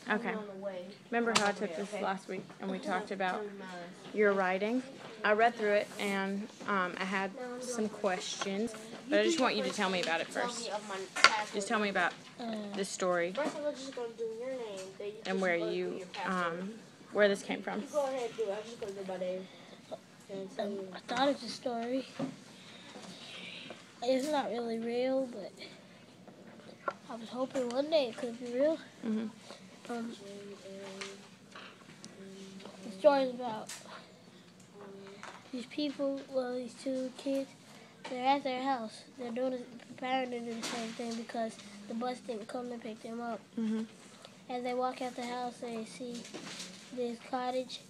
Okay. Remember how I took this last week and we talked about your writing? I read through it and I had some questions, but I just want you to tell me about it first. Just tell me about this story and where you where this came from. I thought it's a story. It's not really real, but I was hoping one day it could be real. Mm-hmm. The story is about these people, these two kids, they're at their house. They're preparing to do the same thing because the bus didn't come to pick them up. Mm-hmm. As they walk out the house, they see this cottage,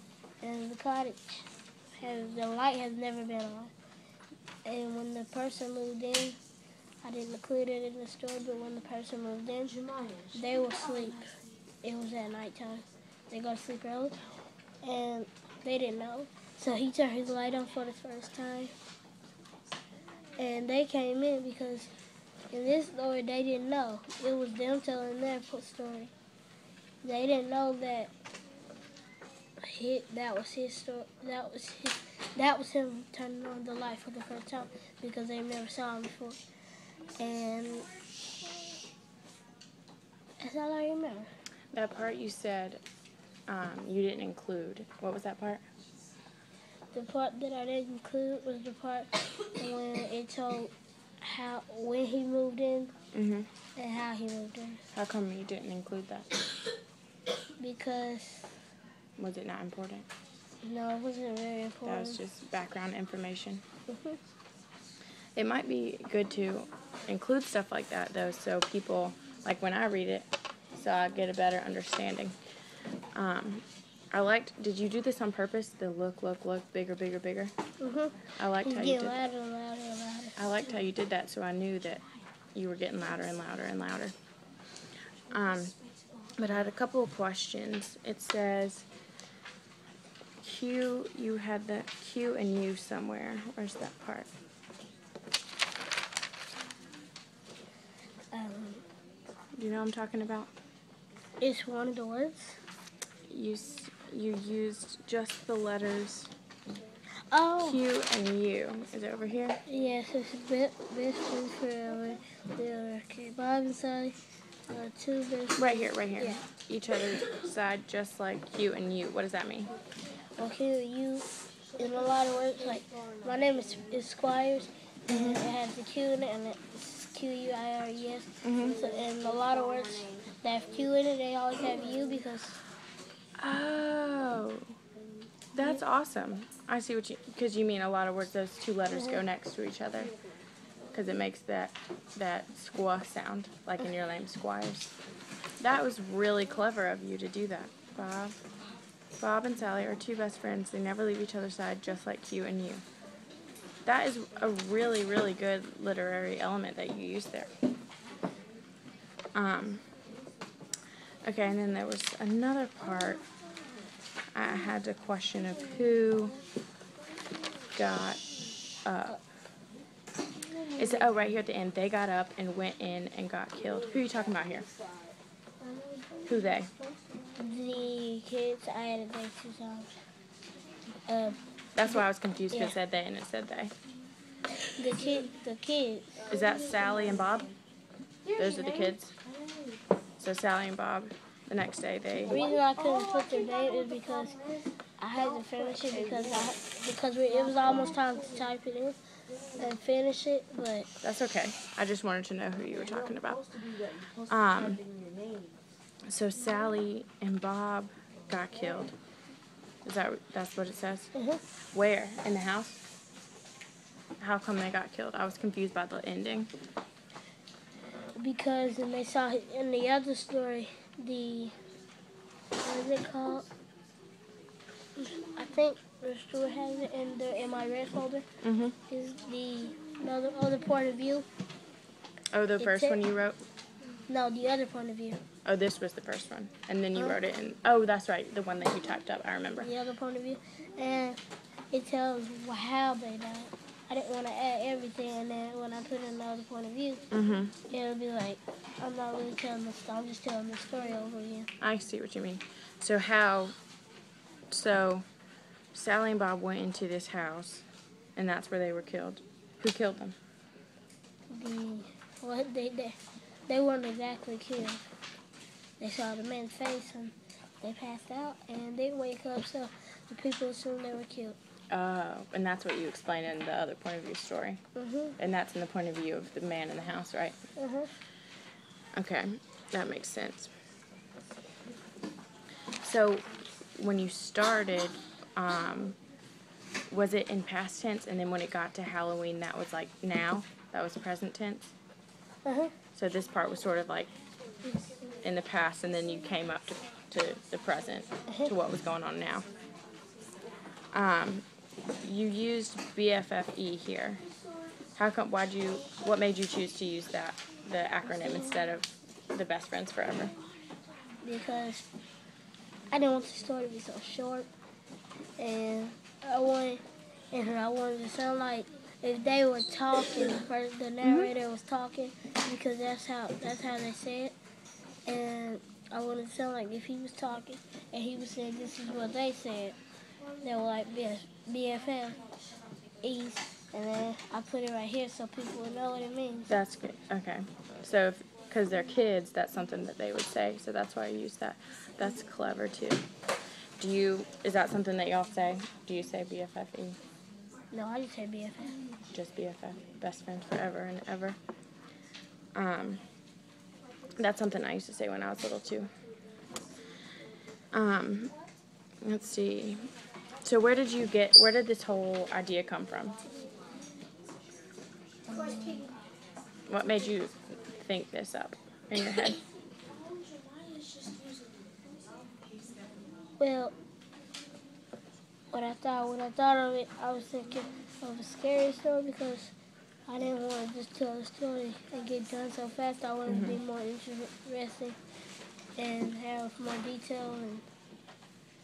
and the cottage the light has never been on. And when the person moved in, I didn't include it in the story, but when the person moved in, they were asleep. It was at nighttime. They go to sleep early, and they didn't know. So he turned his light on for the first time. And they came in because in this story, they didn't know. It was them telling their story. They didn't know that that was his story. That was him turning on the light for the first time because they never saw him before. And that's all I remember. That part you said you didn't include. What was that part? The part that I didn't include was the part when it told when he moved in Mm-hmm. and how he moved in. How come you didn't include that? Because... Was it not important? No, it wasn't very important. That was just background information. Mm-hmm. It might be good to include stuff like that, though, so people, like when I read it, so I get a better understanding. Did you do this on purpose? The look, bigger, bigger, bigger? Mm-hmm. I liked how you did that. Louder and louder and louder. I liked how you did that, so I knew that you were getting louder and louder and louder. But I had a couple of questions. It says, Q, you had the Q and U somewhere. Where's that part? Do you know what I'm talking about? It's one of the words. You used just the letters Q and U. Is it over here? Yes, it's best friends forever. They're Bob and Sally. Two best friends. Right here. Yeah. Each other's side, just like Q and U. What does that mean? Well, Q and U, in a lot of words, like my name is Squires, and it has the Q in it, and it's Quires. Mm-hmm. So in a lot of words that have Q in it, they always have U because... Oh, that's awesome. I see because you mean a lot of words, those two letters go next to each other. Because it makes that squaw sound, like in your name, Squires. That was really clever of you to do that, Bob. Bob and Sally are two best friends. They never leave each other's side, just like Q and U. That is a really, really good literary element that you used there. Okay, and then there was another part. I had the question of who got up. Right here at the end. They got up and went in and got killed. Who are you talking about here? Who they? The kids. I added they 2 times. That's why I was confused because it said they and it said they. The kids. Is that Sally and Bob? Those are the kids. So Sally and Bob, the next day The reason I couldn't put their name is because I had to finish it because it was almost time to type it in and finish it, but... That's okay. I just wanted to know who you were talking about. So Sally and Bob got killed. That's what it says? Mm-hmm. Where? In the house? How come they got killed? I was confused by the ending. Because then they saw in the other story, what is it called? I think the story has it in my red folder. Mm-hmm. Is the other point of view. Oh, the first one you wrote? No, the other point of view. Oh, this was the first one. And then you wrote it in... Oh, that's right. The one that you typed up. I remember. The other point of view. And it tells how they died. I didn't want to add everything, and then when I put in another point of view, it'll be like I'm not really telling the story. I'm just telling the story over again. I see what you mean. So Sally and Bob went into this house, and that's where they were killed. Who killed them? They weren't exactly killed. They saw the man's face and they passed out and didn't wake up, so the people assumed they were killed. Oh, and that's what you explain in the other point of view story. And that's in the point of view of the man in the house, right? Okay, that makes sense. So, when you started, was it in past tense, and then when it got to Halloween, that was like now? That was present tense? So this part was sort of like in the past, and then you came up to the present, to what was going on now. You used BFFE here. How come? What made you choose to use the acronym instead of the Best Friends Forever? Because I didn't want the story to be so short, and I wanted to sound like if they were talking, the narrator was talking, because that's how they say it, and I wanted to sound like if he was talking and he was saying this is what they said, they were like BFF, East, and then I put it right here so people would know what it means. That's good. Okay. So, because they're kids, that's something that they would say, so that's why I use that. That's clever, too. Is that something that y'all say? Do you say BFFE? No, I just say BFF. Just BFF. Best Friends Forever and Ever. That's something I used to say when I was little, too. Let's see. So where did this whole idea come from? What made you think this up in your head? Well, when I thought of it, I was thinking of a scary story because I didn't want to just tell the story and get done so fast. I wanted to be more interesting and have more detail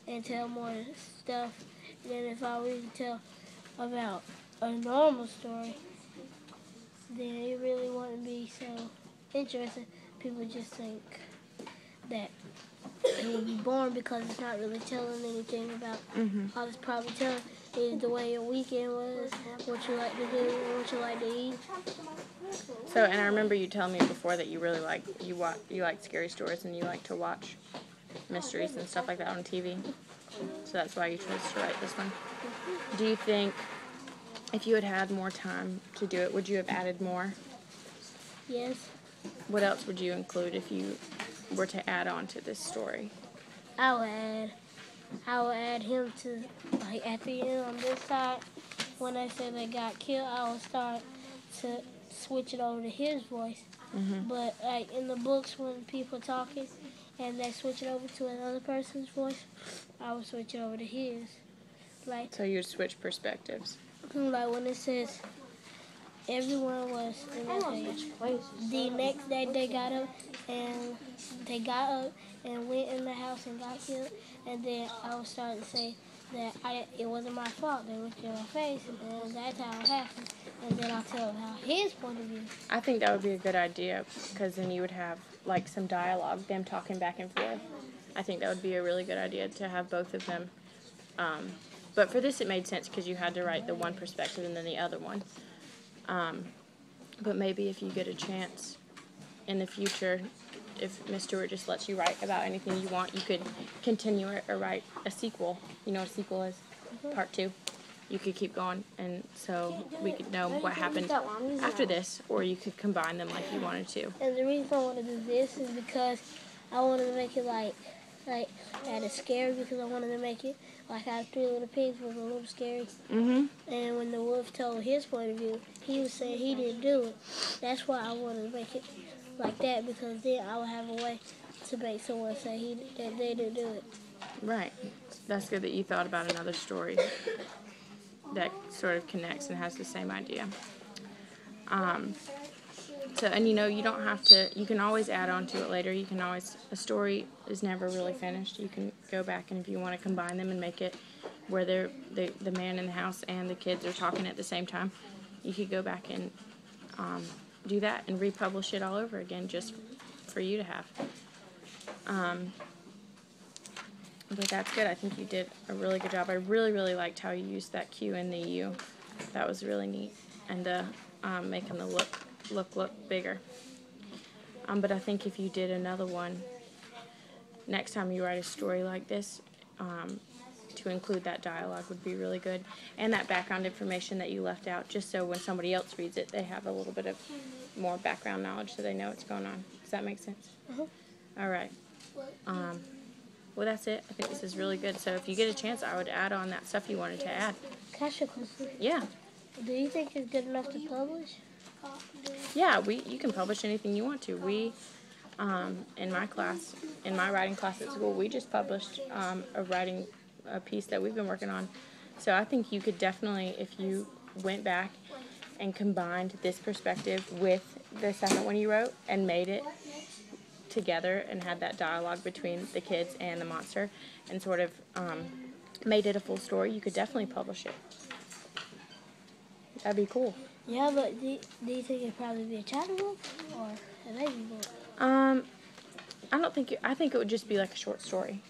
and tell more stuff than if I were to tell about a normal story. Then it really wouldn't be so interesting. People just think that it will be boring because it's not really telling anything about all it's probably telling is the way your weekend was, what you like to do, and what you like to eat. So, and I remember you telling me before that you really like scary stories and you like to watch mysteries and stuff like that on TV. So that's why you chose to write this one. Do you think if you had had more time to do it, would you have added more? Yes. What else would you include if you were to add on to this story? I would add him to, like, at the end on this side, when they said they got killed, I would start to switch it over to his voice. But, like, in the books when people are talking and they switch it over to another person's voice, I would switch it over to his. Like, so you'd switch perspectives. Like when it says everyone was, the next day they got up and went in the house and got killed, and then I would start to say that it wasn't my fault. They looked in my face, and that's how it happened. And then I'll tell how his point of view. I think that would be a good idea, because then you would have like some dialogue, them talking back and forth. I think that would be a really good idea to have both of them. But for this, it made sense because you had to write the one perspective and then the other one. But maybe if you get a chance in the future, if Miss Stewart just lets you write about anything you want, you could continue it or write a sequel. You know what a sequel is? Part 2. You could keep going, and so we could know what happened after this, or you could combine them like you wanted to. And the reason I want to do this is because I wanted to make it like that is scary, because I wanted to make it like how 3 Little Pigs was a little scary. And when the wolf told his point of view, he was saying he didn't do it. That's why I wanted to make it like that, because then I would have a way to make someone say that they didn't do it. Right. That's good that you thought about another story that sort of connects and has the same idea. And you don't have to, you can always add on to it later. You can always, a story is never really finished. You can go back, and if you want to combine them and make it where the man in the house and the kids are talking at the same time, you could go back and do that and republish it all over again just for you to have. But that's good. I think you did a really good job. I really, really liked how you used that Q and the U. That was really neat. And making the look bigger. But I think if you did another one, next time you write a story like this, to include that dialogue would be really good. And that background information that you left out, just so when somebody else reads it, they have a little bit of more background knowledge so they know what's going on. Does that make sense? All right. Well, that's it. I think this is really good. So if you get a chance, I would add on that stuff you wanted to add. Can I ask you a question? Yeah. Do you think it's good enough to publish? Yeah, you can publish anything you want to. We, in my class, in my writing class at school, we just published a piece that we've been working on. So I think you could definitely, if you went back and combined this perspective with the second one you wrote and made it together and had that dialogue between the kids and the monster and sort of made it a full story, you could definitely publish it. That'd be cool. Yeah, but do you think it'd probably be a chapter book or a baby book? I don't think I think it would just be like a short story.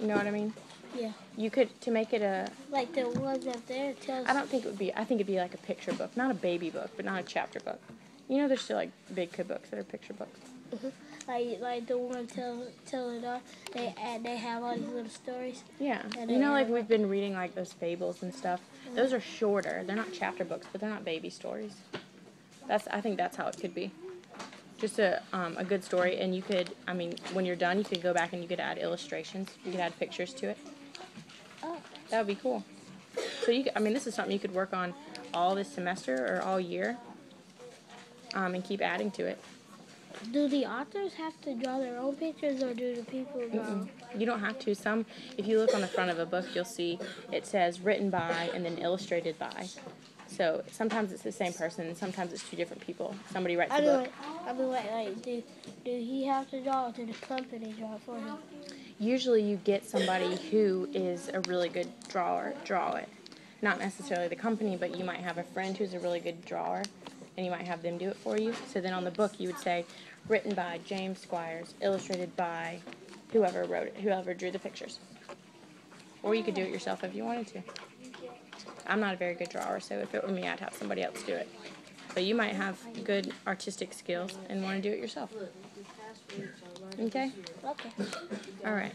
You know what I mean? Yeah. You could, to make it a... Like the ones up there tells... I don't think it would be... I think it'd be like a picture book. Not a baby book, but not a chapter book. You know there's still like big kid books that are picture books. Like the one tell it all. They have all these little stories. Yeah. You know, like we've been reading like those fables and stuff. Those are shorter. They're not chapter books, but they're not baby stories. I think that's how it could be. Just a good story, and you could, I mean, when you're done, you could go back and you could add illustrations. You could add pictures to it. Oh. That would be cool. So this is something you could work on all this semester or all year, and keep adding to it. Do the authors have to draw their own pictures, or do the people draw? You don't have to. If you look on the front of a book, you'll see it says written by and then illustrated by. So sometimes it's the same person, and sometimes it's two different people. Somebody writes a book. Do he have to draw, or do the company draw it for him? Usually you get somebody who is a really good drawer draw it. Not necessarily the company, but you might have a friend who's a really good drawer, and you might have them do it for you. So then on the book you would say, written by James Squires, illustrated by whoever wrote it, whoever drew the pictures. Or you could do it yourself if you wanted to. I'm not a very good drawer, so if it were me, I'd have somebody else do it. But you might have good artistic skills and want to do it yourself. Okay? Okay. All right.